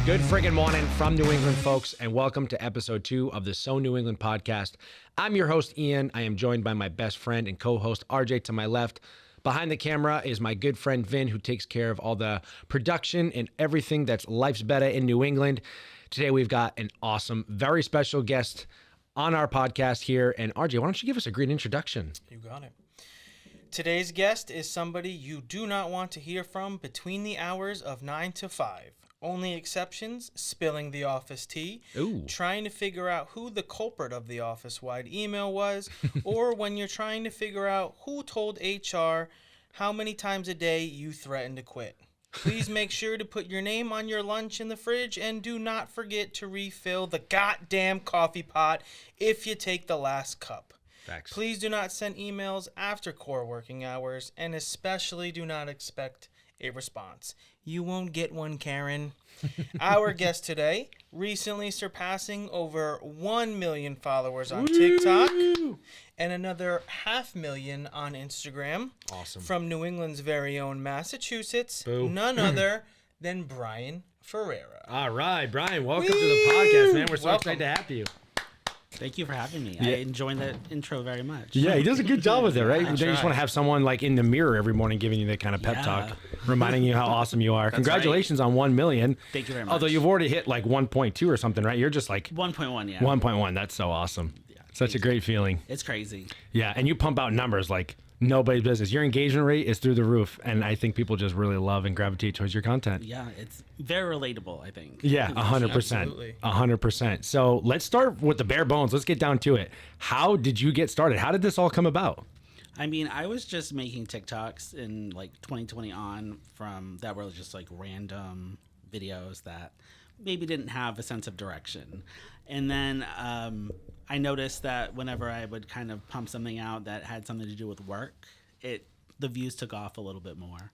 Good friggin' morning from New England, folks, and welcome to episode 2 of the So New England podcast. I'm your host, Ian. I am joined by my best friend and co-host, RJ, to my left. Behind the camera is my good friend, Vin, who takes care of all the production and everything that's life's better in New England. Today, we've got an awesome, very special guest on our podcast here. And RJ, why don't you give us a great introduction? You got it. Today's guest is somebody you do not want to hear from between the hours of 9 to 5. Only exceptions, spilling the office tea, trying to figure out who the culprit of the office-wide email was, or when you're trying to figure out who told HR how many times a day you threaten to quit. Please make sure to put your name on your lunch in the fridge, and do not forget to refill the goddamn coffee pot if you take the last cup. Facts. Please do not send emails after core working hours, and especially do not expect a response. You won't get one, Karen. Our guest today, recently surpassing over 1 million followers on TikTok and another 500,000 on Instagram. Awesome. From New England's very own Massachusetts, none other than Bryan Ferriera. All right, Bryan, welcome to the podcast, man. We're so excited to have you. Thank you for having me. I enjoyed that intro very much. Yeah, he does a good job with it, right? You just try. want to have someone like in the mirror every morning giving you that kind of pep talk, reminding you how awesome you are. Congratulations on 1 million. Thank you very much. Although you've already hit like 1.2 or something, right? You're just like 1.1, yeah. 1.1. That's so awesome. Yeah, Such a great feeling. It's crazy. Yeah, and you pump out numbers like nobody's business. Your engagement rate is through the roof, and I think people just really love and gravitate towards your content. Yeah, it's very relatable, I think. Yeah, 100%. Absolutely. 100%. So let's start with the bare bones. Let's get down to it. How did you get started? How did this all come about? I mean, I was just making TikToks in like 2020 on from that were just like random videos that maybe didn't have a sense of direction. And then I noticed that whenever I would kind of pump something out that had something to do with work, the views took off a little bit more.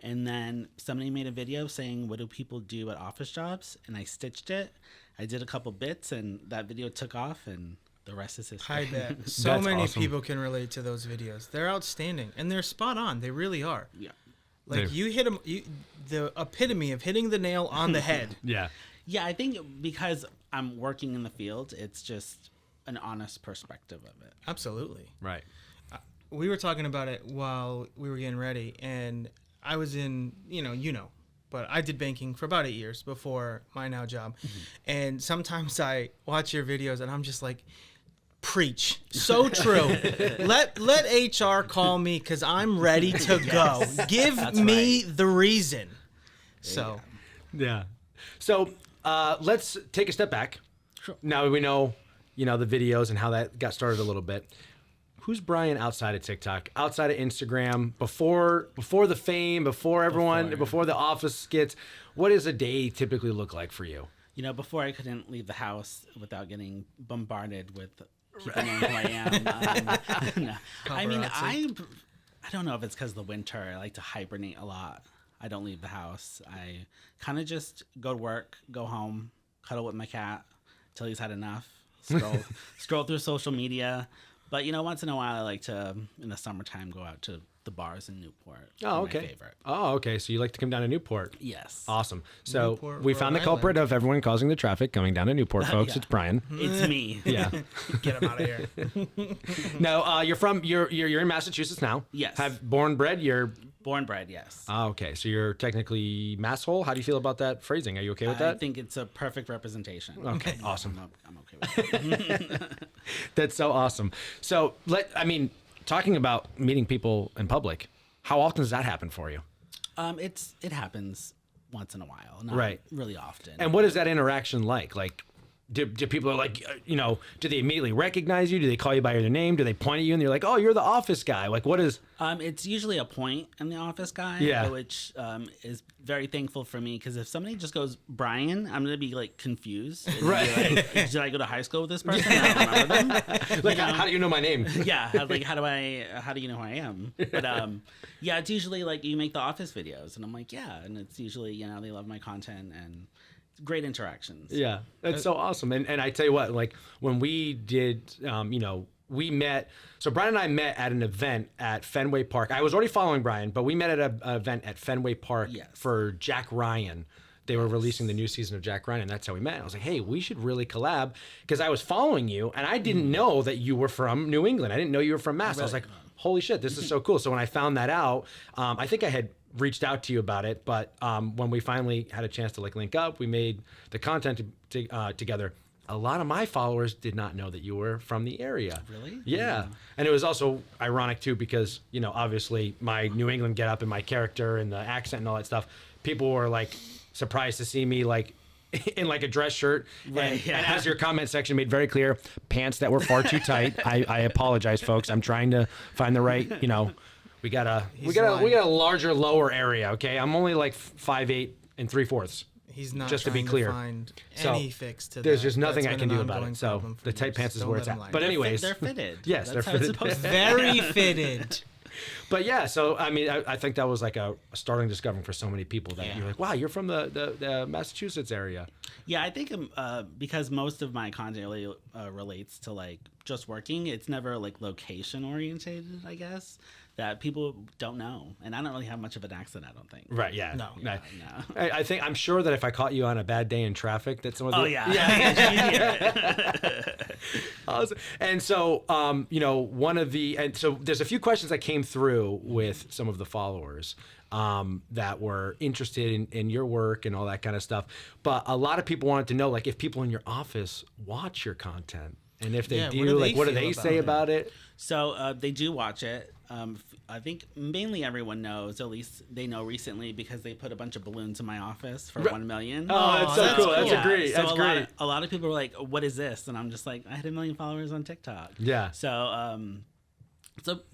And then somebody made a video saying, what do people do at office jobs? And I stitched it. I did a couple bits, and that video took off, and the rest is history. I bet. So That's many awesome. people can relate to those videos. They're outstanding, and they're spot on. They really are. Yeah. Like, you hit them, the epitome of hitting the nail on the head. Yeah. Yeah, I think because I'm working in the field, it's just an honest perspective of it. Absolutely. Right. We were talking about it while we were getting ready, and I was in, but I did banking for about 8 years before my now job. Mm-hmm. And sometimes I watch your videos and I'm just like, preach. So true. Let HR call me because I'm ready to go. Give me the reason. So. Yeah. So let's take a step back. Sure. Now we know, the videos and how that got started a little bit. Who's Bryan outside of TikTok, outside of Instagram, before the fame, before everyone, before the office skits? What does a day typically look like for you? Before I couldn't leave the house without getting bombarded with people knowing who I am. No. I mean, I don't know if it's because of the winter. I like to hibernate a lot. I don't leave the house. I kind of just go to work, go home, cuddle with my cat till he's had enough, scroll through social media. But, once in a while, I like to, in the summertime, go out to the bars in Newport. Oh, okay. My favorite. Oh, okay. So you like to come down to Newport. Yes. Awesome. So Newport, we found the Rhode culprit Island. of everyone causing the traffic coming down to Newport, folks. Yeah. It's Bryan. It's me. Yeah. Get him out of here. No, you're in Massachusetts now. Yes. Born bred. You're. Born bred, yes. Oh, okay. So you're technically masshole. How do you feel about that phrasing? Are you okay with that? I think it's a perfect representation. Okay. Awesome. I'm okay with it. That's so awesome. So talking about meeting people in public, how often does that happen for you? It happens once in a while, not Right. really often. And what is that interaction like? Like, do people like, do they immediately recognize you? Do they call you by your name? Do they point at you and they're like, oh, you're the office guy? Like, what is? It's usually a point in the office guy, Yeah. which is very thankful for me because if somebody just goes Bryan, I'm gonna be like confused. And Right. Like, did I go to high school with this person? I don't remember them. Like, how do you know my name? Yeah, like how do you know who I am? But yeah, it's usually like you make the office videos, and I'm like, yeah, and it's usually they love my content and great interactions. Yeah, that's so awesome. And I tell you what, like when we did, we met. So Bryan and I met at an event at Fenway Park. I was already following Bryan, but we met at an event at Fenway Park Yes. for Jack Ryan. they were releasing the new season of Jack Ryan, and that's how we met. I was like, hey, we should really collab, because I was following you, and I didn't know that you were from New England. I didn't know you were from Mass. I was like, holy shit, this is so cool. So when I found that out, I think I had reached out to you about it, but when we finally had a chance to like link up, we made the content together. A lot of my followers did not know that you were from the area. Really? Yeah. And it was also ironic too, because, you know, obviously my New England get up and my character and the accent and all that stuff, people were like surprised to see me like in like a dress shirt. Right, And as your comment section made very clear, pants that were far too tight. I apologize, folks. I'm trying to find the right, you know, we got a larger lower area. Okay. I'm only like 5'8" and 3/4. He's not just to be clear. Find any fix to there's that. just nothing That's I can been do an about it. ongoing So problem for the tight years. pants is Don't where let it's him at. lie. But anyways, They're fitted. Yes, That's they're how it's fitted. supposed to be. Very fitted. But yeah, so I mean, I think that was like a startling discovery for so many people that you're like, wow, you're from the Massachusetts area. Yeah, I think because most of my content really relates to like just working, it's never like location orientated, I guess, that people don't know. And I don't really have much of an accent, I don't think. Right, yeah. No. I'm sure that if I caught you on a bad day in traffic, that someone would Awesome. And so, you know, so there's a few questions that came through with some of the followers that were interested in your work and all that kind of stuff. But a lot of people wanted to know, like, if people in your office watch your content, and if they do, like, what do they say about it? So they do watch it. I think mainly everyone knows, at least they know recently, because they put a bunch of balloons in my office for 1 million. Oh, that's so cool. That's great. So that's great. A lot of people are like, what is this? And I'm just like, I had 1 million followers on TikTok. Yeah. So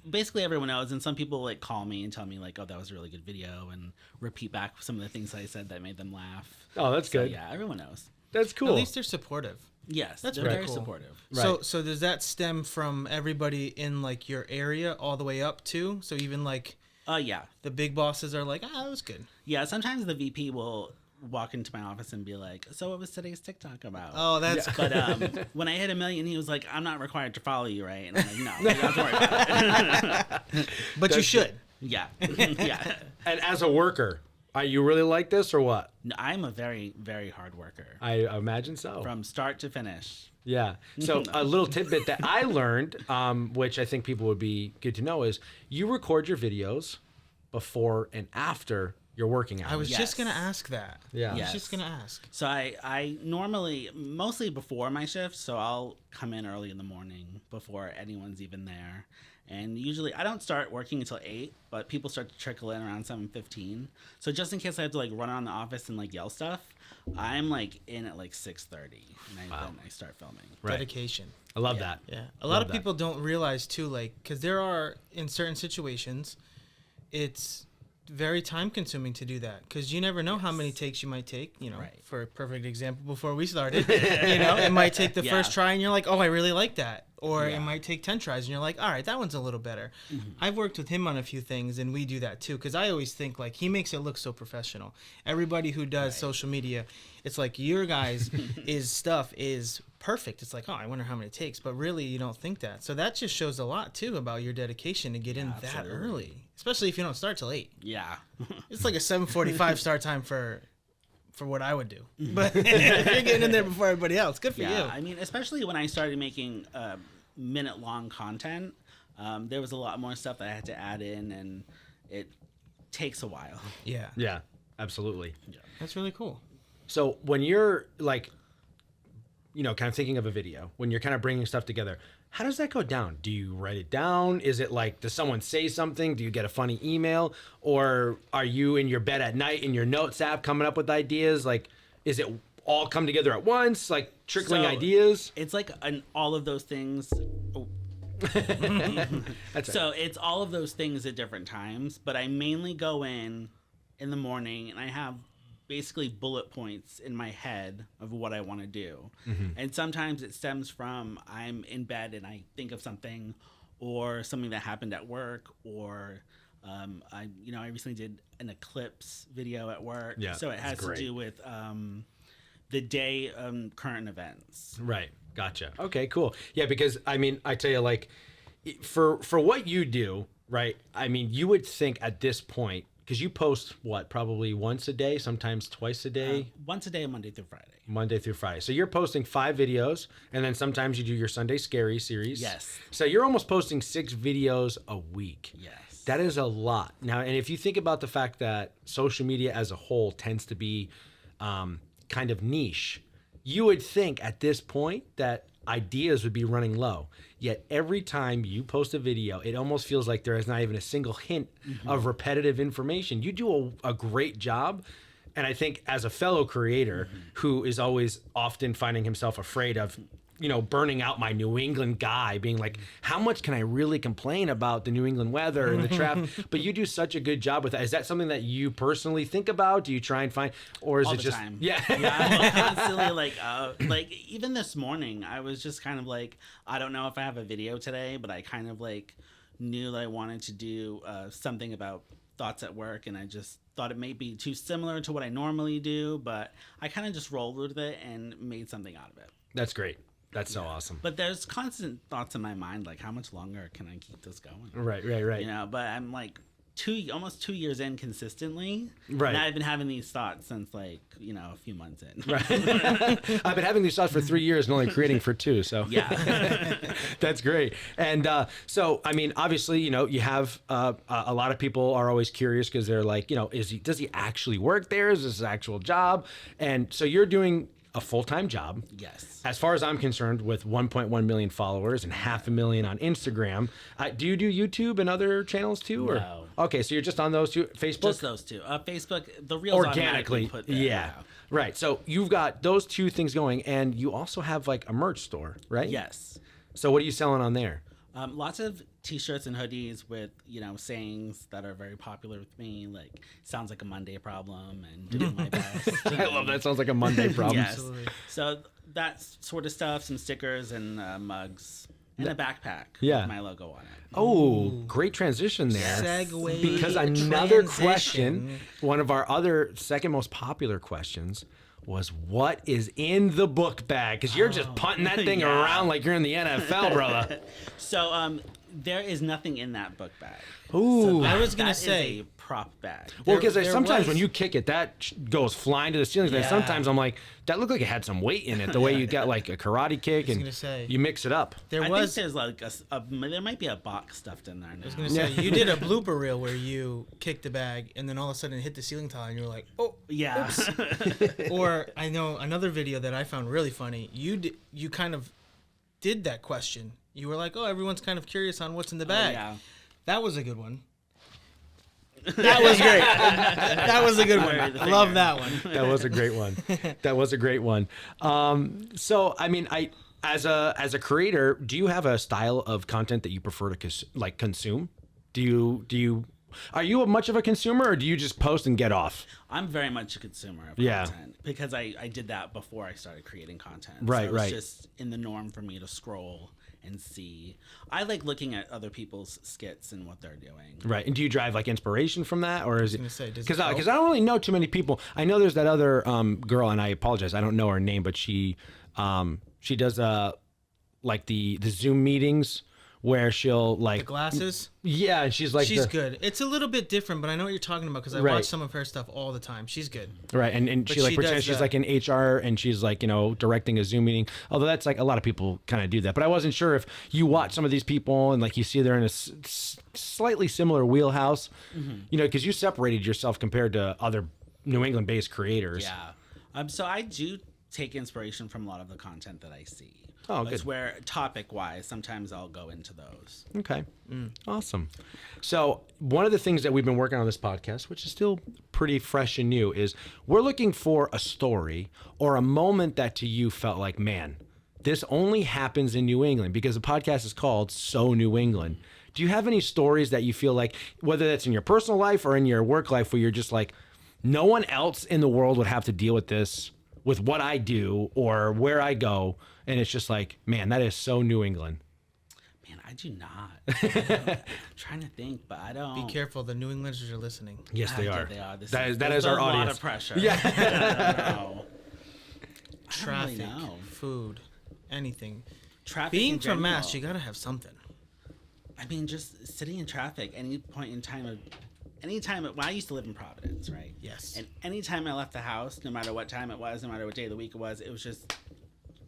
basically everyone knows, and some people like call me and tell me like, oh, that was a really good video, and repeat back some of the things I said that made them laugh. Oh, that's good. Yeah, everyone knows. That's cool. At least they're supportive. Yes, That's they're pretty very cool. supportive. Right. So does that stem from everybody in like your area all the way up to? So even like Yeah. the big bosses are like, that was good. Yeah, sometimes the VP will walk into my office and be like, so what was today's TikTok about? Oh, that's But when I hit 1 million, he was like, I'm not required to follow you, right? And I'm like, no, you don't have to worry about it. But you should. Yeah. Yeah. And as a worker, are you really like this or what? No, I'm a very, very hard worker. I imagine so. From start to finish. Yeah. So a little tidbit that I learned, which I think people would be good to know, is you record your videos before and after your working hours. I was just going to ask that. Yeah. I was Yes. just going to ask. So I normally, mostly before my shift, so I'll come in early in the morning before anyone's even there. And usually I don't start working until 8, but people start to trickle in around 7:15. So just in case I have to like run around the office and like yell stuff, I'm like in at like 6:30, and then I start filming. Right. Dedication. I love that. Yeah. A lot of people don't realize too, like, because there are, in certain situations, it's very time consuming to do that, because you never know how many takes you might take, you know. Right. For a perfect example, before we started, you know, it might take the first try and you're like, oh, I really like that. Or it might take 10 tries and you're like, all right, that one's a little better. I've worked with him on a few things, and we do that too, because I always think like he makes it look so professional. Everybody who does social media, it's like your guys' stuff is perfect. It's like, oh, I wonder how many it takes, but really you don't think that. So that just shows a lot too about your dedication to get in that early, especially if you don't start till 8. Yeah. It's like a 7:45 start time for what I would do. But if you're getting in there before everybody else, good for you. I mean, especially when I started making minute-long content, there was a lot more stuff that I had to add in, and it takes a while. Yeah. Yeah, absolutely. Yeah. That's really cool. So when you're like, you know, kind of thinking of a video, when you're kind of bringing stuff together, how does that go down? Do you write it down? Is it like, does someone say something? Do you get a funny email? Or are you in your bed at night in your notes app coming up with ideas? Like, is it all come together at once, like trickling ideas? It's like all of those things. That's So it's all of those things at different times, but I mainly go in the morning and I have basically bullet points in my head of what I want to do. And sometimes it stems from I'm in bed and I think of something, or something that happened at work, or I recently did an eclipse video at work. Yeah, so it has to do with the day current events. Right. Gotcha. Okay, cool. Yeah, because I mean, I tell you, like, for what you do, right? I mean, you would think at this point, because you post probably once a day, sometimes twice a day? Once a day, Monday through Friday. Monday through Friday. So you're posting 5 videos, and then sometimes you do your Sunday Scary series. Yes. So you're almost posting 6 videos a week. Yes. That is a lot. Now, and if you think about the fact that social media as a whole tends to be kind of niche, you would think at this point that ideas would be running low. Yet every time you post a video, it almost feels like there is not even a single hint of repetitive information. You do a great job. And I think as a fellow creator who is always often finding himself afraid of, burning out my New England guy, being like, how much can I really complain about the New England weather and the traffic? But you do such a good job with that. Is that something that you personally think about? Do you try and find, or is all it the just time. Yeah. I'm constantly like even this morning I was just kind of like, I don't know if I have a video today, but I kind of like knew that I wanted to do something about thoughts at work, and I just thought it may be too similar to what I normally do, but I kind of just rolled with it and made something out of it. That's great. That's so awesome. But there's constant thoughts in my mind, like how much longer can I keep this going? Right. But I'm like almost 2 years in consistently. Right. And I've been having these thoughts since a few months in. Right. I've been having these thoughts for 3 years and only creating for 2. So yeah, that's great. And so, I mean, obviously, you have a lot of people are always curious because they're like, does he actually work there? Is this his actual job? And so you're doing a full-time job. Yes. As far as I'm concerned, with 1.1 million followers and 500,000 on Instagram. Do you do YouTube and other channels too? Or? No. Okay, so you're just on those two. Facebook? Just those two. Facebook, the reels organically put there. Yeah. Right. So you've got those 2 things going, and you also have like a merch store, right? Yes. So what are you selling on there? Lots of t-shirts and hoodies with, sayings that are very popular with me, like sounds like a Monday problem and doing my best. I love that. Sounds like a Monday problem. Yes. So that sort of stuff, some stickers and mugs and a backpack with my logo on it. Oh, great transition there. Segue. Because another question, one of our other second most popular questions was, what is in the book bag? Because you're just punting that thing around like you're in the NFL, brother. So there is nothing in that book bag. Ooh. So I was going to that say is a prop bag. Well, because sometimes when you kick it, that goes flying to the ceiling. And Yeah. sometimes I'm like, that looked like it had some weight in it, the way you got like a karate kick and gonna say. you mix it up. there I was. think there's like there might be a box stuffed in there now. I was gonna say you did a blooper reel where you kicked the bag and then all of a sudden it hit the ceiling tile and you were like, oh. Yeah. Or I know another video that I found really funny. You kind of did that question. You were like, oh, everyone's kind of curious on what's in the bag. Yeah. That was a good one. That was great. That was a good one. I love that one. That was a great one. That was a great one. So, I mean, as a creator, do you have a style of content that you prefer to consume? Are you much of a consumer, or do you just post and get off? I'm very much a consumer of Yeah. content because I did that before I started creating content. Right, so right. It's just in the norm for me to scroll and see. I like looking at other people's skits and what they're doing. Right. And do you drive like inspiration from that, or is it? gonna say, does it Because I help? don't really know too many people. I know there's that other girl, and I apologize, I don't know her name, but she does like the Zoom meetings where she'll like The glasses. Yeah, and she's like She's good. It's a little bit different, but I know what you're talking about because I Right. watch some of her stuff all the time. She's good. Right, and she like she pretends does she's that. like in HR and she's like, directing a Zoom meeting. Although that's like a lot of people kind of do that. But I wasn't sure if you watch some of these people and like you see they're in a slightly similar wheelhouse, because you separated yourself compared to other New England-based creators. Yeah. So I do take inspiration from a lot of the content that I see. Oh, It's good. where topic-wise, sometimes I'll go into those. Okay. Awesome. So one of the things that we've been working on this podcast, which is still pretty fresh and new, is we're looking for a story or a moment that to you felt like, man, this only happens in New England, because the podcast is called So New England. Do you have any stories that you feel like, whether that's in your personal life or in your work life, where you're just like, no one else in the world would have to deal with this, with what I do or where I go, and it's just like, man, that is so New England. Man, I do not. I'm trying to think, but I don't. Be careful. The New Englanders are listening. Yes, they Yeah, are. they are. That is our a audience. lot of pressure. Yeah. I don't know. Traffic, know. food, anything. Traffic Being in from Mass, general. you gotta have something. I mean, just sitting in traffic any point in time of anytime, I used to live in Providence, right? Yes. And anytime I left the house, no matter what time it was, no matter what day of the week it was just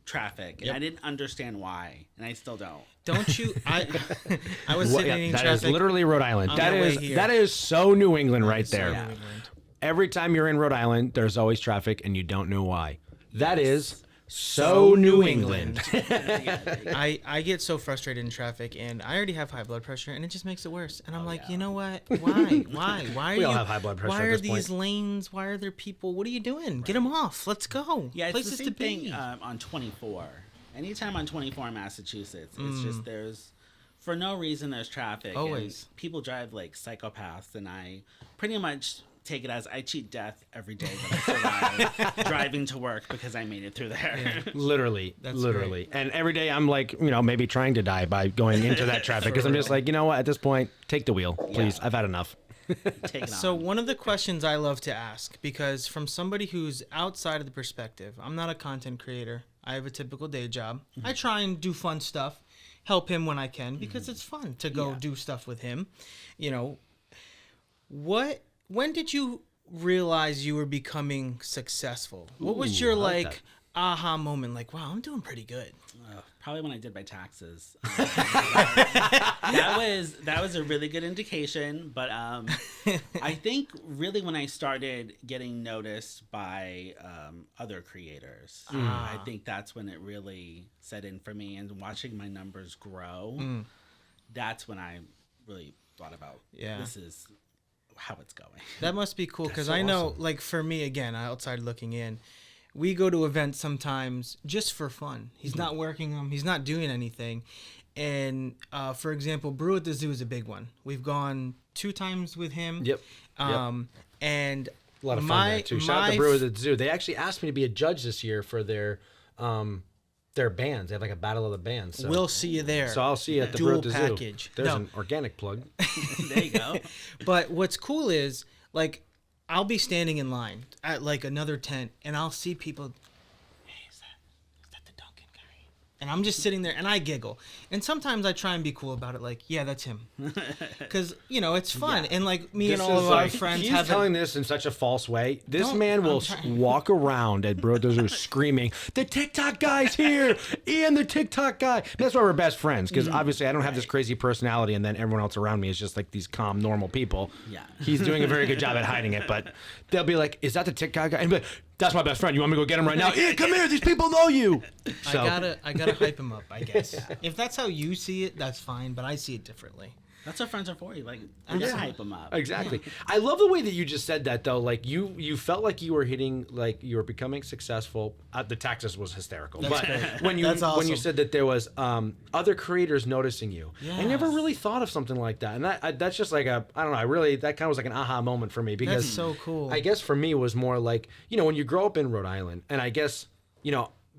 traffic. And I didn't understand why, and I still don't. Don't you? I was sitting in traffic. That is literally Rhode Island. That is so New England right there. New England. Every time you're in Rhode Island, there's always traffic, and you don't know why. That is so New England. I get so frustrated in traffic, and I already have high blood pressure, and it just makes it worse. And I'm like, you know what? Why are we you? all have high blood pressure. Why at are this these point. lanes? Why are there people? What are you doing? Get them off. Let's go. Yeah, it's places the same to be. thing on 24. Anytime on 24 in Massachusetts, it's just for no reason there's traffic. Always. And people drive like psychopaths, and I pretty much take it as I cheat death every day that I survive driving to work because I made it through there. Yeah. Literally. Great. And every day I'm like, maybe trying to die by going into that traffic because I'm just like, you know what? At this point, take the wheel, please. Yeah. I've had enough. Take it on. So one of the questions I love to ask, because from somebody who's outside of the perspective, I'm not a content creator. I have a typical day job. I try and do fun stuff, help him when I can, because it's fun to go do stuff with him. When did you realize you were becoming successable? What was your aha moment? Like, wow, I'm doing pretty good. Probably when I did my taxes. That was a really good indication. But I think really when I started getting noticed by other creators, I think that's when it really set in for me. And watching my numbers grow, that's when I really thought about this is how it's going. That must be cool, because so I know, awesome. like, for me, again, outside looking in, we go to events sometimes just for fun. He's not working them. He's not doing anything. And, for example, Brew at the Zoo is a big one. We've gone 2 times with him. Yep. And A lot of fun there, too. Shout out to Brewers at the Zoo. They actually asked me to be a judge this year for their bands. They have like a battle of the bands. So. We'll see you there. So I'll see you at the Dual Brew at the package. Zoo. There's an organic plug. There you go. But what's cool is, like, I'll be standing in line at like another tent, and I'll see people. Hey, is that the Duncan guy? And I'm just sitting there, and I giggle. And sometimes I try and be cool about it, like, yeah, that's him, because it's fun. And like me and all of our friends he's have. telling this in such a false way. This Don't- man will I'm trying. walk around at Brew at the Zoo screaming, "The TikTok guy's here! Ian, the TikTok guy!" And that's why we're best friends, because obviously I don't have this crazy personality, and then everyone else around me is just like these calm, normal people. Yeah. He's doing a very good job at hiding it, but they'll be like, "Is that the TikTok guy?" And be like, "That's my best friend. You want me to go get him right now?" "Ian, come here. These people know you." So, I gotta hype him up, I guess. If that's how you see it, that's fine, but I see it differently. That's what friends are for. You gotta hype them up. Exactly. I love the way that you just said that, though. Like you felt like you were hitting, like you were becoming successful. The taxes was hysterical. That's but great. when you That's awesome. when you said that there was other creators noticing you, I never Yes. really thought of something like that. And that's just like I don't know. I really that kind of was like an aha moment for me, because That's so cool. I guess for me it was more like, when you grow up in Rhode Island, and I guess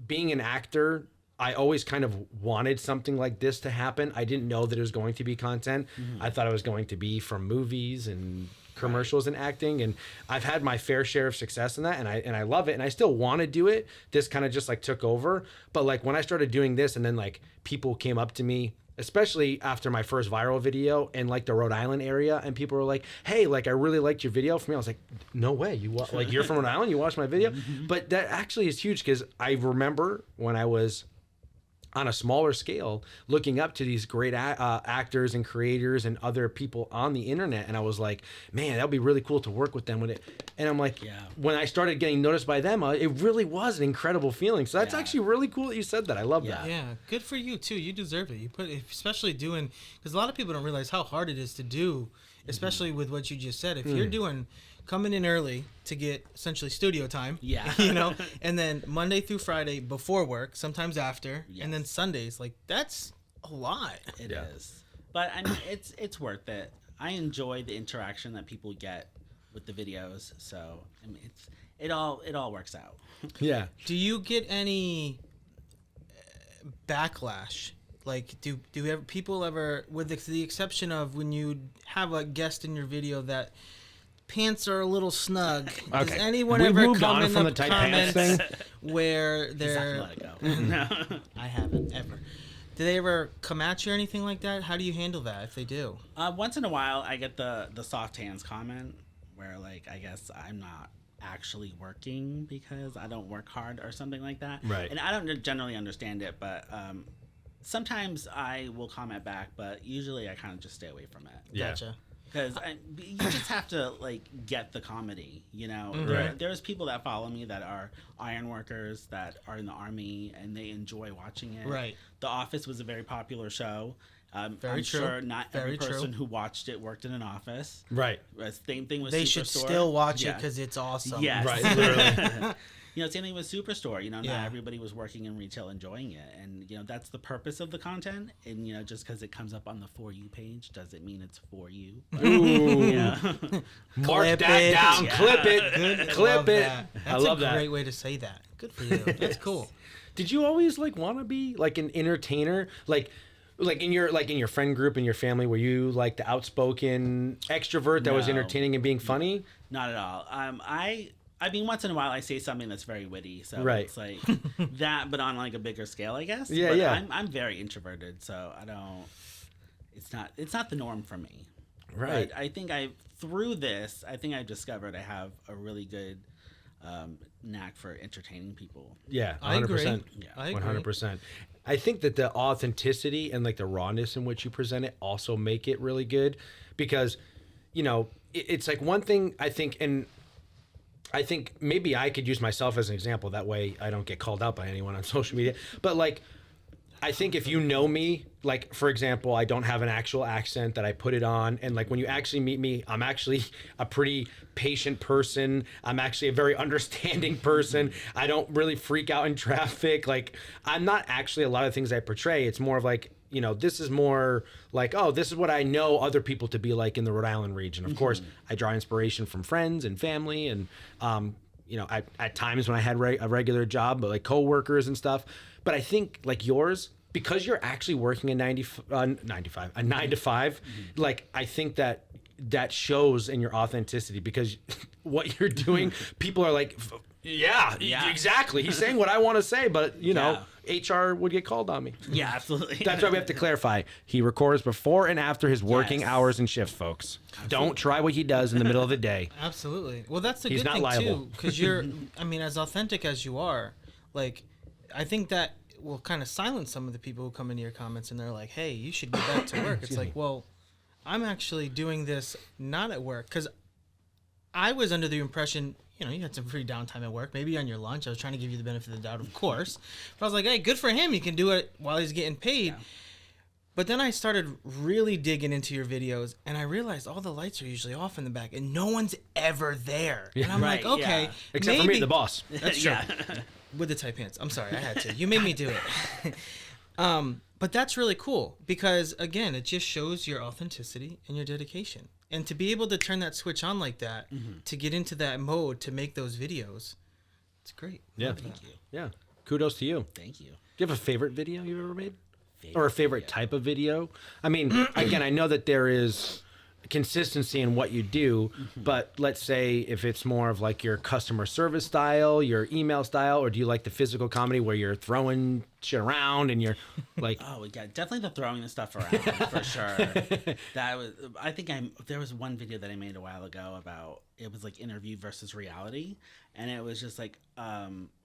being an actor, I always kind of wanted something like this to happen. I didn't know that it was going to be content. I thought it was going to be from movies and commercials and acting, and I've had my fair share of success in that, and I love it, and I still want to do it. This kind of just like took over. But like when I started doing this, and then like people came up to me, especially after my first viral video in like the Rhode Island area, and people were like, "Hey, like I really liked your video." For me, I was like, "No way, like you're from Rhode Island, you watched my video?" But that actually is huge, because I remember when I was on a smaller scale looking up to these great actors and creators and other people on the internet, and I was like, man, that would be really cool to work with them with it. And I'm like, when I started getting noticed by them, it really was an incredible feeling. So that's actually really cool that you said that. I love that. Yeah, good for you too. You deserve it. You put, especially doing, because a lot of people don't realize how hard it is to do, especially with what you just said. If you're doing coming in early to get essentially studio time, and then Monday through Friday before work, sometimes after, and then Sundays, like that's a lot. It is, but I mean, it's worth it. I enjoy the interaction that people get with the videos, so I mean, it all works out. Yeah. Do you get any backlash? Like, do people ever, with the exception of when you have a guest in your video that pants are a little snug? Okay. Does anyone We've ever moved come on in from the the tight pants comments thing. where He's not they're... gonna let it go. No. I haven't ever. Do they ever come at you or anything like that? How do you handle that if they do? Once in a while, I get the soft hands comment where, like, I guess I'm not actually working because I don't work hard or something like that. Right. And I don't generally understand it, but sometimes I will comment back, but usually I kind of just stay away from it. Yeah. Gotcha. Because you just have to, like, get the comedy, you know? Right. There's people that follow me that are iron workers, that are in the Army, and they enjoy watching it. Right. The Office was a very popular show. Very I'm true. sure not Very every person true. who watched it worked in an office. Right. Same thing with They Superstore. should still watch it Yeah. because it's awesome. Yes. Right, literally. You know, same thing with Superstore. You know, Yeah. not everybody was working in retail enjoying it. And, you know, that's the purpose of the content. And, you know, just because it comes up on the For You page doesn't mean it's for you. Ooh. Yeah. Mark Clip that it. down. Yeah. Clip it. Good. Clip Love it. that. I That's love a that. great way to say that. Good for you. That's cool. Did you always like want to be like an entertainer? Like in your friend group and your family, were you like the outspoken extrovert that was No. entertaining and being funny? Not at all. I mean, once in a while I say something that's very witty, so Right. it's like that, but on like a bigger scale, I guess. Yeah, but yeah. I'm very introverted, so I don't. It's not the norm for me. Right. But I think through this, I think I've discovered I have a really good knack for entertaining people. Yeah, 100%. I agree. Yeah. I agree. 100%. I think that the authenticity and like the rawness in which you present it also make it really good because, you know, it's like one thing I think, and I think maybe I could use myself as an example. That way I don't get called out by anyone on social media. But like, I think if you know me, like, for example, I don't have an actual accent that I put it on. And like when you actually meet me, I'm actually a pretty patient person. I'm actually a very understanding person. I don't really freak out in traffic. Like I'm not actually a lot of things I portray. It's more of like, you know, this is more like, oh, this is what I know other people to be like in the Rhode Island region. Of course, I draw inspiration from friends and family and, you know, at times when I had a regular job, but like coworkers and stuff. But I think like yours, because you're actually working a 9 to 5, like I think that shows in your authenticity because what you're doing, people are like, yeah, exactly. He's saying what I want to say, but you know, HR would get called on me. Yeah, absolutely. That's why we have to clarify. He records before and after his working hours and shifts, folks. Don't try what he does in the middle of the day. Absolutely. Well, that's the He's good not thing liable. too, because you're. I mean, as authentic as you are, like, I think that will kind of silence some of the people who come into your comments and they're like, "Hey, you should get back to work." It's like, well, I'm actually doing this not at work because I was under the impression. You know, you had some free downtime at work, maybe on your lunch. I was trying to give you the benefit of the doubt, of course. But I was like, hey, good for him. He can do it while he's getting paid. Yeah. But then I started really digging into your videos, and I realized all the lights are usually off in the back, and no one's ever there. And I'm like, okay. Yeah. Except for me, the boss. That's true. With the tight pants. I'm sorry, I had to. You made me do it. But that's really cool because, again, it just shows your authenticity and your dedication. And to be able to turn that switch on like that, to get into that mode, to make those videos, it's great. Yeah. Thank you. Yeah. Kudos to you. Thank you. Do you have a favorite video you've ever made? Or a favorite type of video? I mean, again, I know that there is consistency in what you do, but let's say if it's more of like your customer service style, your email style, or do you like the physical comedy where you're throwing shit around and you're like, oh yeah, definitely the throwing the stuff around for sure. That was, I think there was one video that I made a while ago about, it was like interview versus reality, and it was just like,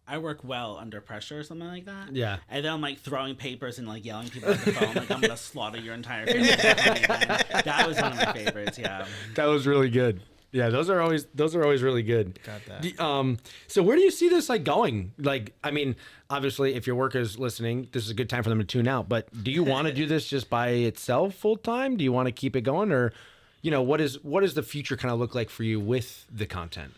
I work well under pressure or something like that. Yeah. And then I'm like throwing papers and like yelling people at the phone, like I'm gonna slaughter your entire family. That was one of my favorites. Yeah. That was really good. Yeah, those are always really good. Got that. So where do you see this like going? Like, I mean, obviously, if your work is listening, this is a good time for them to tune out. But do you want to do this just by itself full time? Do you want to keep it going, or, you know, what is the future kind of look like for you with the content?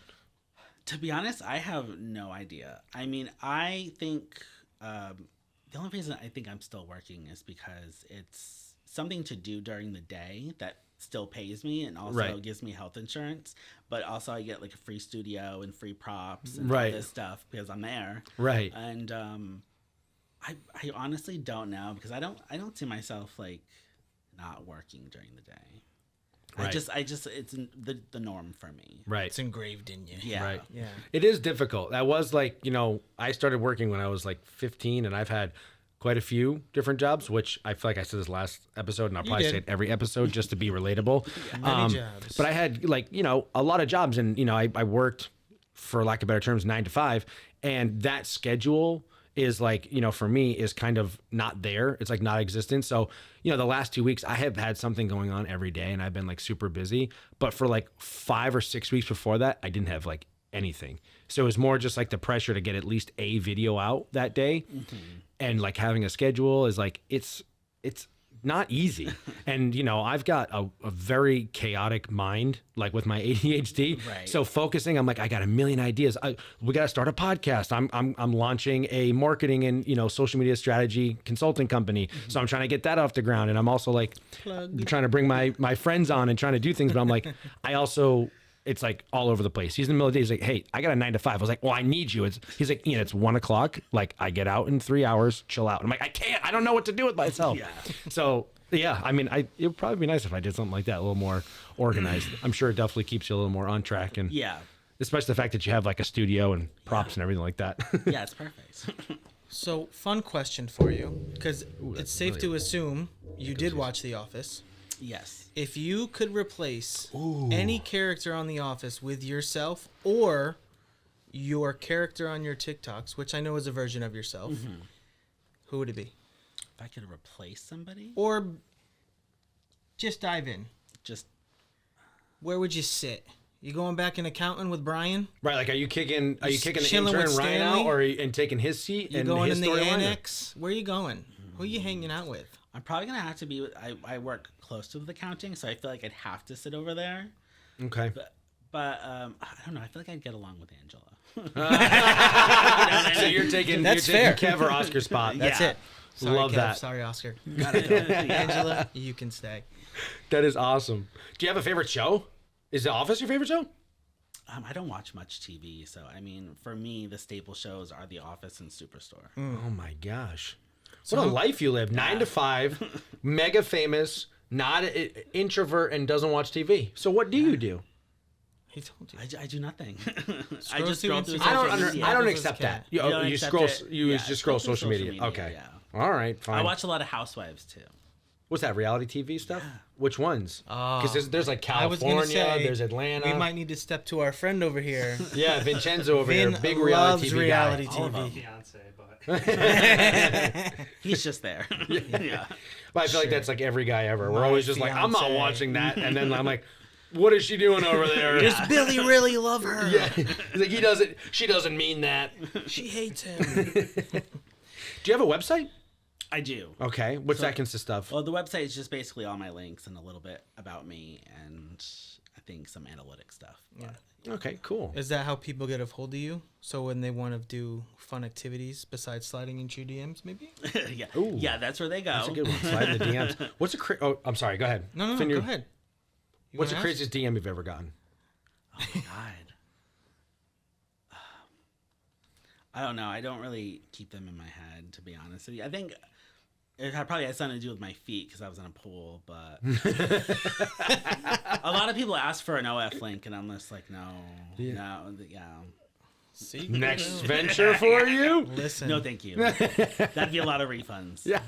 To be honest, I have no idea. I mean, I think the only reason I think I'm still working is because it's something to do during the day that still pays me and also gives me health insurance. But also I get like a free studio and free props and all this stuff because I'm there. Right. And I honestly don't know because I don't see myself like not working during the day. Right. I just it's the norm for me. Right. It's engraved in you. Yeah. Right. Yeah. It is difficult. That was like, you know, I started working when I was like 15 and I've had quite a few different jobs, which I feel like I said this last episode, and I'll probably say it every episode just to be relatable. Many jobs. But I had a lot of jobs, and I worked, for lack of better terms, 9 to 5, and that schedule is for me is kind of not there. It's like not existent. So, the last 2 weeks I have had something going on every day, and I've been super busy, but for 5 or 6 weeks before that, I didn't have anything. So it was more just the pressure to get at least a video out that day. And having a schedule is it's not easy. And I've got a very chaotic mind, with my ADHD. Right. So focusing, I'm I got a million ideas. We got to start a podcast. I'm launching a marketing and social media strategy consulting company. So I'm trying to get that off the ground. And I'm also trying to bring my friends on and trying to do things. But I'm I also, it's all over the place. He's in the middle of the day. He's hey, I got a 9 to 5. I was well, I need you. He's Ian, it's 1 o'clock. I get out in 3 hours, chill out. And I'm I can't, I don't know what to do with myself. Yeah. So yeah, it would probably be nice if I did something like that, a little more organized. I'm sure it definitely keeps you a little more on track. And yeah, especially the fact that you have a studio and props and everything like that. Yeah, it's perfect. So, fun question for you, because it's safe to assume you did watch The Office. Yes. If you could replace any character on The Office with yourself or your character on your TikToks, which I know is a version of yourself, who would it be? If I could replace somebody? Or just dive in. Just... Where would you sit? You going back in accounting with Bryan? Right, are you kicking the chilling intern with Ryan Stanley? out and taking his seat? You and going his in the storyline, annex? Where are you going? Who are you hanging out with? I'm probably going to have to be with... I work close to the accounting, so I feel I'd have to sit over there. Okay. But I don't know. I feel I'd get along with Angela. So you're taking Kev or Oscar's spot. That's it. Sorry, Love Kev. that. Sorry, Oscar. Angela, you can stay. That is awesome. Do you have a favorite show? Is The Office your favorite show? I don't watch much TV, so for me, the staple shows are The Office and Superstore. Oh my gosh. What a life you live. 9 to 5, mega famous, not an introvert, and doesn't watch TV. So what do you do? He told you. I do nothing. I just scroll through I don't accept that. You accept scroll. it. You Yeah, just scroll through social media. Okay. Yeah. All right. Fine. I watch a lot of Housewives too. What's that? Reality TV stuff? Which ones? Because there's I was California. gonna say, There's Atlanta. We might need to step to our friend over here. Yeah, Vincenzo over Vin here. Big loves reality TV reality guy. All of our TV. fiance, but He's just there. Yeah. But I feel like that's every guy ever. We're My always just I'm not fiancé. watching that, and then I'm what is she doing over there? Does Billy really love her? Yeah. He's he doesn't. She doesn't mean that. She hates him. Do you have a website? I do. Okay. What's that consist of? Well, the website is just basically all my links and a little bit about me and I think some analytic stuff. Yeah. Okay, cool. Is that how people get a hold of you? So when they want to do fun activities besides sliding into your DMs, maybe? Yeah. Ooh. Yeah, that's where they go. That's a good one. Slide in the DMs. What's oh, I'm sorry. Go ahead. No, Fin go your- ahead. You What's the wanna craziest DM you've ever gotten? Oh my god. I don't know. I don't really keep them in my head, to be honest with you. I think it probably had something to do with my feet because I was in a pool, but a lot of people ask for an OF link, and I'm just no. See? Next venture for you? Listen. No, thank you. That'd be a lot of refunds. Yeah.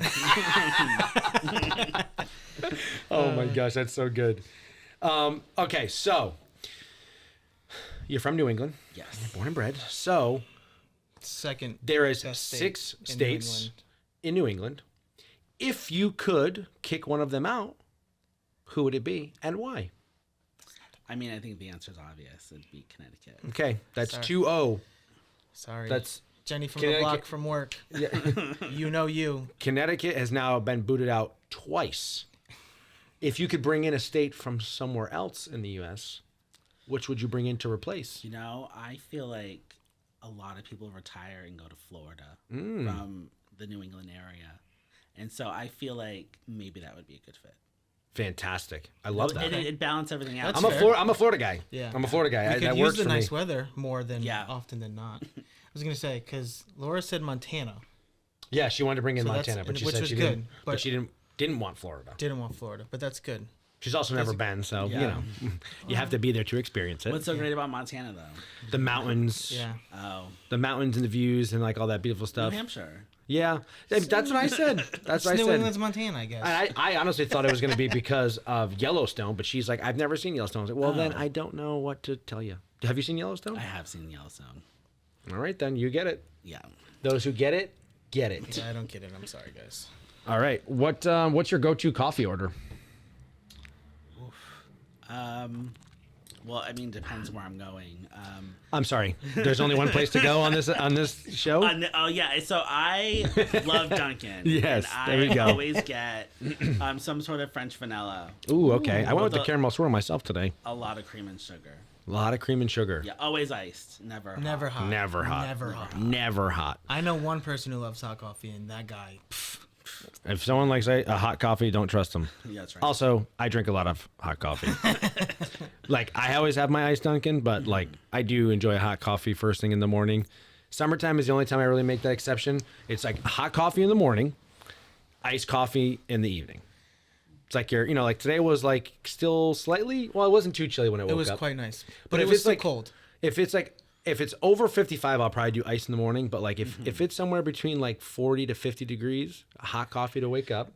Oh my gosh, that's so good. Okay, so you're from New England. Yes. You're born and bred. So Second. there is best 6 state in New states England. in New England. If you could kick one of them out, who would it be and why? I mean, I think the answer is obvious. It'd be Connecticut. Okay, that's Sorry. 2-0. Sorry. That's Jenny from the Connecticut. block from work. Yeah. You know you. Connecticut has now been booted out twice. If you could bring in a state from somewhere else in the U.S., which would you bring in to replace? You know, I feel like a lot of people retire and go to Florida from the New England area. And so I feel like maybe that would be a good fit. Fantastic. I love that. It balanced everything out. That's I'm a Florida guy. Yeah. I'm a Florida guy. We could That use works the for nice me. weather more than Yeah. often than not. I was going to say, because Laura said Montana. Yeah, she wanted to bring in So that's- Montana, but she which said was she good, didn't. But but- she didn't want Florida. Didn't want Florida, but that's good. She's also never been, so you know, you have to be there to experience it. What's so great about Montana, though? The mountains. Yeah. Oh, The mountains and the views and like all that beautiful stuff. New Hampshire. Yeah, that's what I said. That's what I New said. England's Montana, I guess. I honestly thought it was going to be because of Yellowstone, but she's like, I've never seen Yellowstone. I was like, well, then I don't know what to tell you. Have you seen Yellowstone? I have seen Yellowstone. All right, then you get it. Yeah. Those who get it, get it. Yeah, I don't get it. I'm sorry, guys. All right, what's your go-to coffee order? Well, I mean, depends where I'm going. I'm sorry. There's only one place to go on this show. Oh yeah, so I love Dunkin'. Yes, and there we go. I always get some sort of French vanilla. Ooh, okay. I went with the the- caramel swirl myself today. A lot of cream and sugar. A lot of cream and sugar. Yeah, always iced, never hot. Never hot. Never hot. Never hot. Never hot. I know one person who loves hot coffee, and that guy. If someone likes a hot coffee, don't trust them. Yeah, that's right. Also, I drink a lot of hot coffee. Like, I always have my iced Dunkin', but like, I do enjoy a hot coffee first thing in the morning. Summertime is the only time I really make that exception. It's like hot coffee in the morning, iced coffee in the evening. It's like like today was like still slightly, well, it wasn't too chilly when I woke up. It was quite nice, But but if it was it's still like- cold. If it's over 55, I'll probably do ice in the morning. But like if it's somewhere between like 40 to 50 degrees, hot coffee to wake up,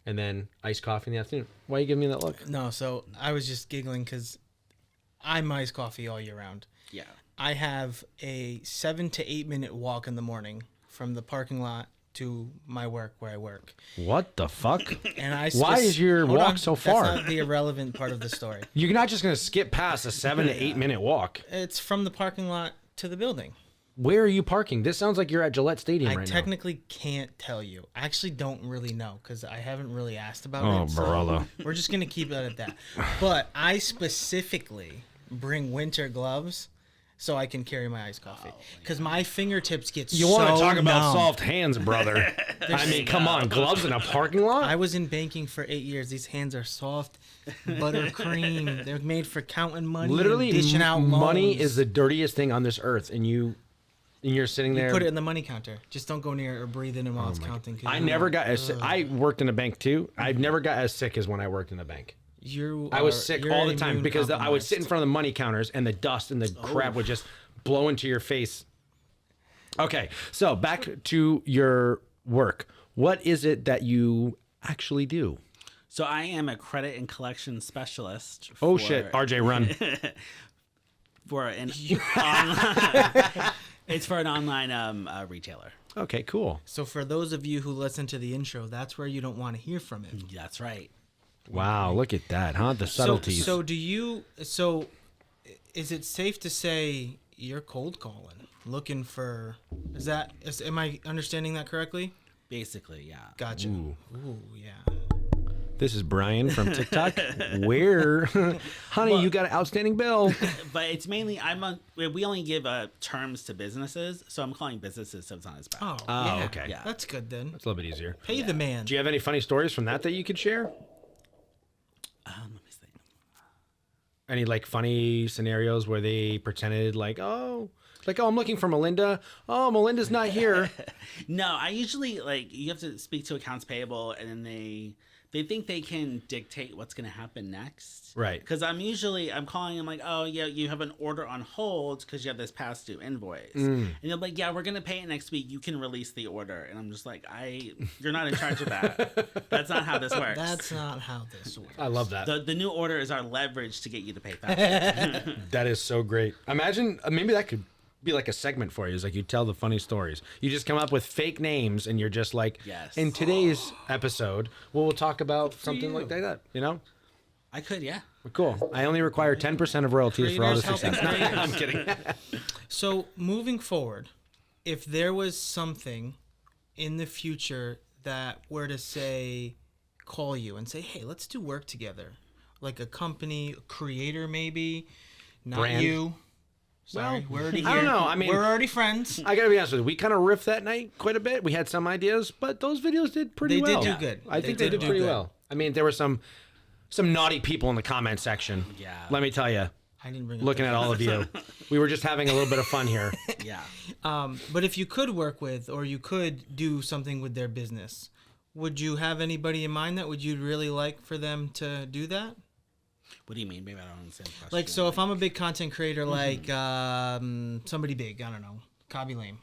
and then iced coffee in the afternoon. Why are you giving me that look? No, so I was just giggling because I'm iced coffee all year round. Yeah. I have a 7 to 8 minute walk in the morning from the parking lot to my work where I work. What the fuck? And I Why is your Hold walk on, so far? That's not the irrelevant part of the story. You're not just going to skip past a 7 to 8 minute walk. It's from the parking lot to the building. Where are you parking? This sounds like you're at Gillette Stadium I right technically can't tell you. I actually don't really know because I haven't really asked about Oh, it. so Barolo. we're just going to keep it at that. But I specifically bring winter gloves so I can carry my iced coffee because my fingertips get now. You so want to talk about numb. soft hands, brother. I mean, come on. Gloves in a parking lot? I was in banking for 8 years. These hands are soft, buttercream. They're made for counting money, Literally, and dishing out money loans. is the dirtiest thing on this earth, and you're sitting there. Put it in the money counter. Just don't go near it or breathe in it while it's counting. 'cause I you never know, got as sick. I worked in a bank too. I've never got as sick as when I worked in a bank. I was sick all the time because I would sit in front of the money counters and the dust and the crap would just blow into your face. Okay, so back to your work. What is it that you actually do? So I am a credit and collection specialist. Oh shit, RJ, run. For an online, it's for an online retailer. Okay, cool. So for those of you who listen to the intro, that's where you don't want to hear from it. That's right. Wow, look at that, huh? The subtleties. So is it safe to say you're cold calling, looking for? Am I understanding that correctly? Basically, yeah. Gotcha. Ooh yeah. This is Brian from TikTok. Where, honey, you got an outstanding bill. But it's mainly we only give terms to businesses, so I'm calling businesses so it's not as bad. Oh, Oh, yeah. okay. Yeah. That's good then. It's a little bit easier. Pay the man. Do you have any funny stories from that you could share? Let me think. Any like funny scenarios where they pretended I'm looking for Melinda. Oh, Melinda's not here. No, I usually you have to speak to accounts payable, and then they think they can dictate what's going to happen next. Right. Because I'm calling them like, oh, yeah, you have an order on hold because you have this past due invoice. And they're like, yeah, we're going to pay it next week. You can release the order. And I'm just like, you're not in charge of that. That's not how this works. That's not how this works. I love that. The new order is our leverage to get you to pay faster. That is so great. Imagine, maybe that could be like a segment for you. It's like you tell the funny stories. You just come up with fake names and you're just like, Yes. in today's episode, we'll talk about something like that, I could, yeah. Cool. I only require 10% of royalties for all the Creators success. helping creators. I'm kidding. So moving forward, if there was something in the future that were to say, call you and say, hey, let's do work together, like a company, a creator maybe, not Brand. you. Sorry, we're already here. I don't know. I mean, we're already friends. I gotta be honest with you. We kind of riffed that night quite a bit. We had some ideas, but those videos did pretty They well. did do good. I think they did do pretty good. well. I mean, there were some naughty people in the comment section. Yeah. Let me tell you. I didn't bring it Looking up. at all of you, we were just having a little bit of fun here. Yeah. But if you could work with, or you could do something with their business, Would you have anybody in mind that would you really like for them to do that? What do you mean? Maybe I don't understand the question. Like, so if I'm a big content creator, like somebody big, I don't know, Cobby Lame,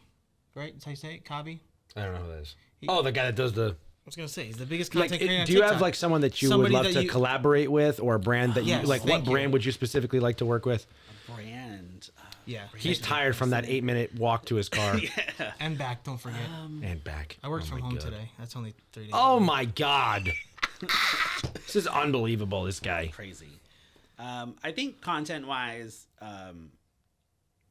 right? That's how you say it, Cobby? I don't know who that is. The guy that does the... I was gonna say he's the biggest content creator on Do you have TikTok. like someone that you Somebody would love that to you- collaborate with, or a brand that Yes, you like? What thank you. brand would you specifically like to work with? A brand. Yeah. He's tired from that 8-minute walk to his car And back, don't forget. and back. I worked Oh from my home God. today. That's only 3 days. Oh my God. This is unbelievable, this guy. Crazy. I think content-wise,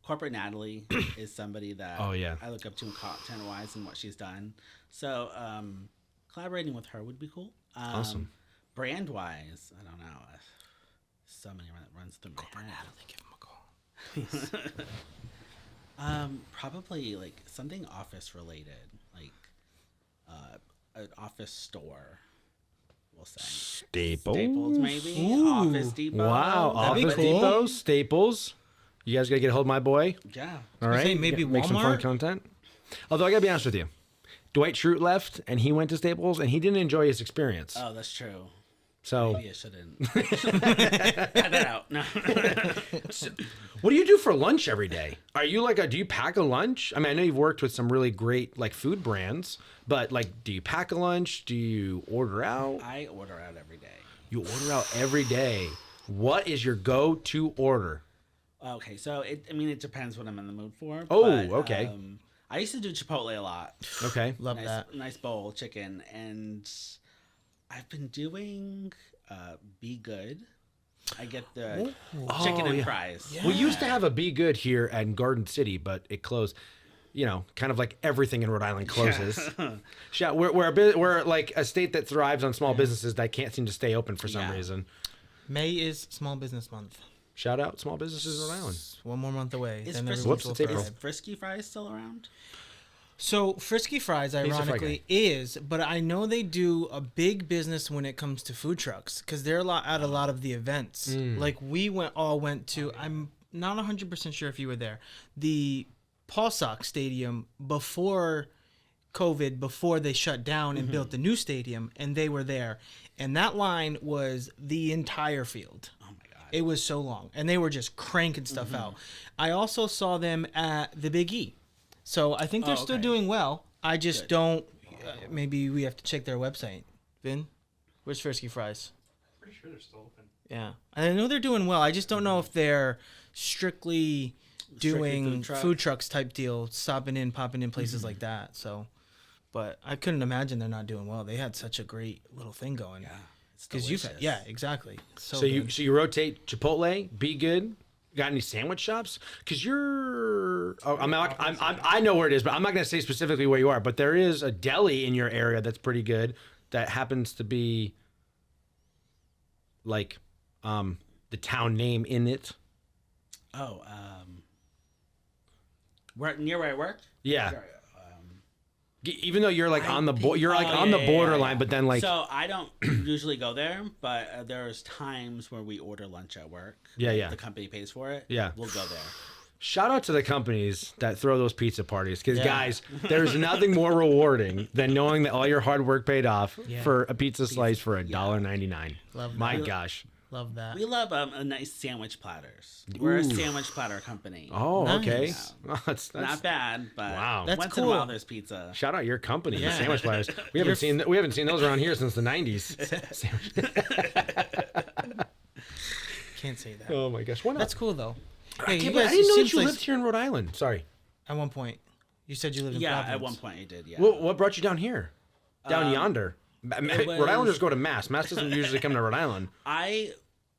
Corporate Natalie is somebody that I look up to content-wise and what she's done. So collaborating with her would be cool. Awesome. Brand-wise, I don't know. So many that runs through my head. Natalie, give him a call. Probably like something office-related, like an office store. We'll say Staples, maybe. Ooh. Office Depot. Wow. That'd be Office cool. Depot, Staples. You guys got to get a hold of my boy. Yeah. All right. say maybe Make some fun Walmart? content. Although I got to be honest with you. Dwight Schrute left and he went to Staples and he didn't enjoy his experience. Oh, that's true. So Maybe I shouldn't. Cut that out. No. what do you do for lunch every day? Are you like do you pack a lunch? I mean, I know you've worked with some really great like food brands, but like, do you pack a lunch? Do you order out? I order out every day. You order out every day. What is your go-to order? Okay, so it depends what I'm in the mood for. Oh, but, okay. I used to do Chipotle a lot. Okay. Love that. Nice bowl chicken, and I've been doing Be Good. I get the chicken and fries. Yeah. We used to have a Be Good here at Garden City, but it closed. You know, kind of like everything in Rhode Island closes. We're like a state that thrives on small businesses that can't seem to stay open for some reason. May is Small Business Month. Shout out small businesses in Rhode Island. One more month away. Is Then Frisky, everyone's will it's April. is thrive. Frisky Fries still around? So Frisky Fries, a fry ironically, is, but I know they do a big business when it comes to food trucks because they're at a lot of the events. Like we went to. I'm not 100% sure if you were there. The Paul Sox Stadium before COVID, before they shut down and built the new stadium, and they were there, and that line was the entire field. Oh my god! It was so long, and they were just cranking stuff out. I also saw them at the Big E. So I think they're still doing well. I just don't. Maybe we have to check their website. Vin, where's Frisky Fries? Pretty sure they're still open. Yeah, I know they're doing well. I just don't know if they're strictly doing food trucks type deal, popping in places like that. So, but I couldn't imagine they're not doing well. They had such a great little thing going. Yeah, it's because delicious. exactly. So you rotate Chipotle, Be Good. Got any sandwich shops? Because you're, I know where it is, but I'm not going to say specifically where you are. But there is a deli in your area that's pretty good. That happens to be like the town name in it. Oh, near where I work. Yeah. Even though you're like on the yeah. borderline, but then like So I don't usually go there, but there's times where we order lunch at work. Yeah, yeah. The company pays for it. Yeah. We'll go there. shout out to the companies that throw those pizza parties, because guys, there's nothing more rewarding than knowing that all your hard work paid off for a pizza slice for $1.99. Love My that. gosh. Love that. We love a nice sandwich platters. We're a sandwich platter company. Oh, okay. Nice. Well, that's Not bad, but Wow. That's once cool. in a while there's pizza. Shout out your company, the Yeah. sandwich platters. We haven't seen those around here since the 90s. Can't say that. Oh my gosh, what? That's cool though. I Hey, didn't you guys, know it that seems you like- lived here in Rhode Island. Sorry. At one point, you said you lived in Yeah, Providence. at one point I did. Yeah. What brought you down here? Down yonder. was- Rhode Islanders go to Mass. Mass doesn't usually come to Rhode Island.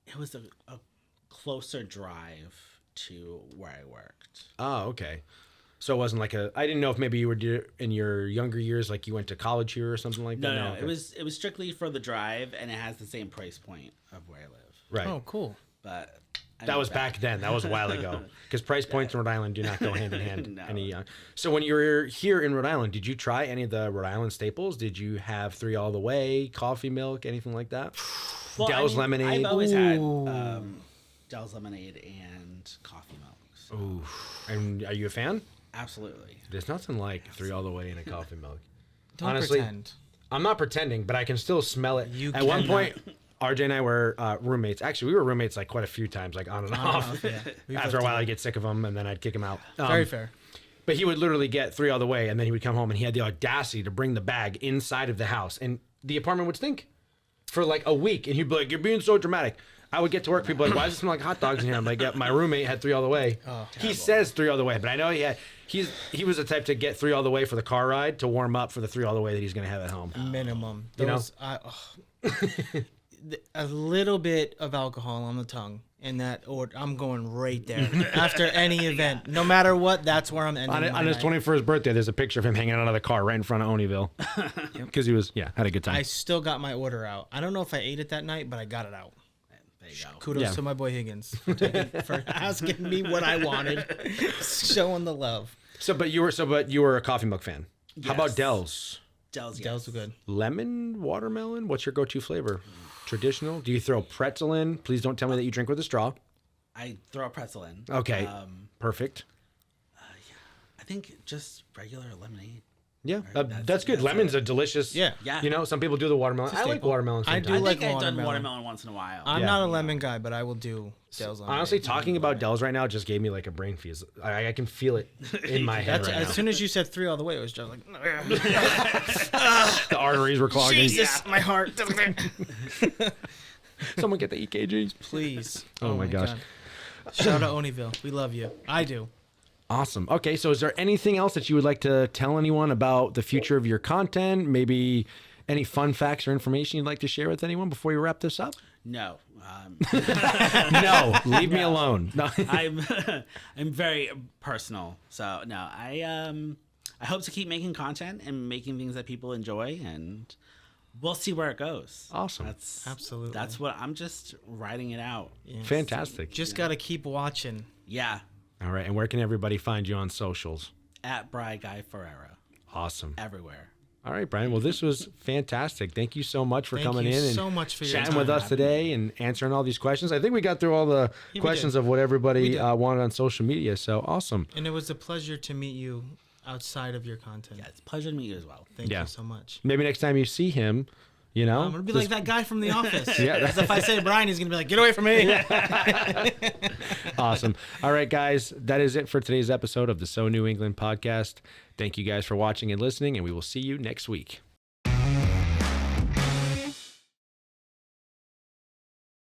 It was a closer drive to where I worked. Oh, okay. So it wasn't like I didn't know if maybe you were in your younger years, like you went to college here or something like that. No, okay. it was strictly for the drive, and it has the same price point of where I live. right. Oh, cool. But I That know was back then. That was a while ago. Because price points in Rhode Island do not go hand in hand. No. So when you were here in Rhode Island, did you try any of the Rhode Island staples? Did you have 3 All the Way, coffee milk, anything like that? Well, Dell's lemonade. I've always had Ooh. Dell's lemonade and coffee milk. So Ooh. And are you a fan? absolutely. There's nothing like 3 All the Way and a coffee milk. Don't Honestly, pretend. I'm not pretending, but I can still smell it. You At one cannot. point, RJ and I were roommates. Actually, we were roommates like quite a few times, like on and off. Yeah. We've After a lived while, I'd get sick of him, and then I'd kick him out. Very fair. But he would literally get 3 all the way, and then he would come home, and he had the audacity to bring the bag inside of the house, and the apartment would stink for like a week, and he'd be like, "You're being so dramatic." I would get to work, people were like, "Why does it smell like hot dogs in here?" I'm like, "Yeah, my roommate had 3 all the way." Oh, he says 3 all the way, but I know he was the type to get 3 all the way for the car ride to warm up for the 3 all the way that he's going to have at home. Minimum. You know? A little bit of alcohol on the tongue, and I'm going right there after any event. No matter what, that's where I'm ending. On his 21st birthday, there's a picture of him hanging out of the car right in front of Oneyville because he was had a good time. I still got my order out. I don't know if I ate it that night, but I got it out. There you go. Kudos to my boy Higgins for asking me what I wanted, showing the love. But you were a coffee mug fan. How about Yes. Del's? Del's were good. Lemon, watermelon? What's your go-to flavor? Traditional? Do you throw pretzel in? Please don't tell me that you drink with a straw. I throw a pretzel in. Okay. Perfect. I think just regular lemonade. Yeah, Right, that's good. that's Lemon's a delicious. Yeah. Yeah. You know, some people do the watermelon. It's a I like staple. watermelon I sometimes. do I like think I've done watermelon. watermelon once in a while. I'm Yeah. not a lemon guy, but I will do Del's lemonade. Honestly, talking about Del's right now just gave me like a brain freeze. I can feel it in my head That's, right as now. soon as you said 3 all the way, it was just like, The arteries were clogging. Jesus, my heart. Someone get the EKGs. Please. Oh my gosh. God. Shout out Oneyville. We love you. I do. Awesome. Okay, so is there anything else that you would like to tell anyone about the future of your content? Maybe any fun facts or information you'd like to share with anyone before we wrap this up? No. No, leave me alone. No. I'm very personal. So no, I hope to keep making content and making things that people enjoy, and we'll see where it goes. Awesome. Absolutely. That's what I'm just writing it out. Yes. Fantastic. Just got to keep watching. Yeah. All right, and where can everybody find you on socials? At BryGuy Ferreira. Awesome. Everywhere. All right, Bryan. Well, this was fantastic. Thank you so much for Thank coming you in and so much for your chatting time. with us today and answering all these questions. I think we got through all the we questions did. of what everybody We did. wanted on social media. So awesome. And it was a pleasure to meet you outside of your content. Yeah, it's a pleasure to meet you as well. Thank Yeah. you so much. Maybe next time you see him, you know, I'm going to be like that guy from The Office. Yeah. As if I say Brian, he's going to be like, get away from me. Awesome. All right, guys, that is it for today's episode of the So New England podcast. Thank you guys for watching and listening, and we will see you next week.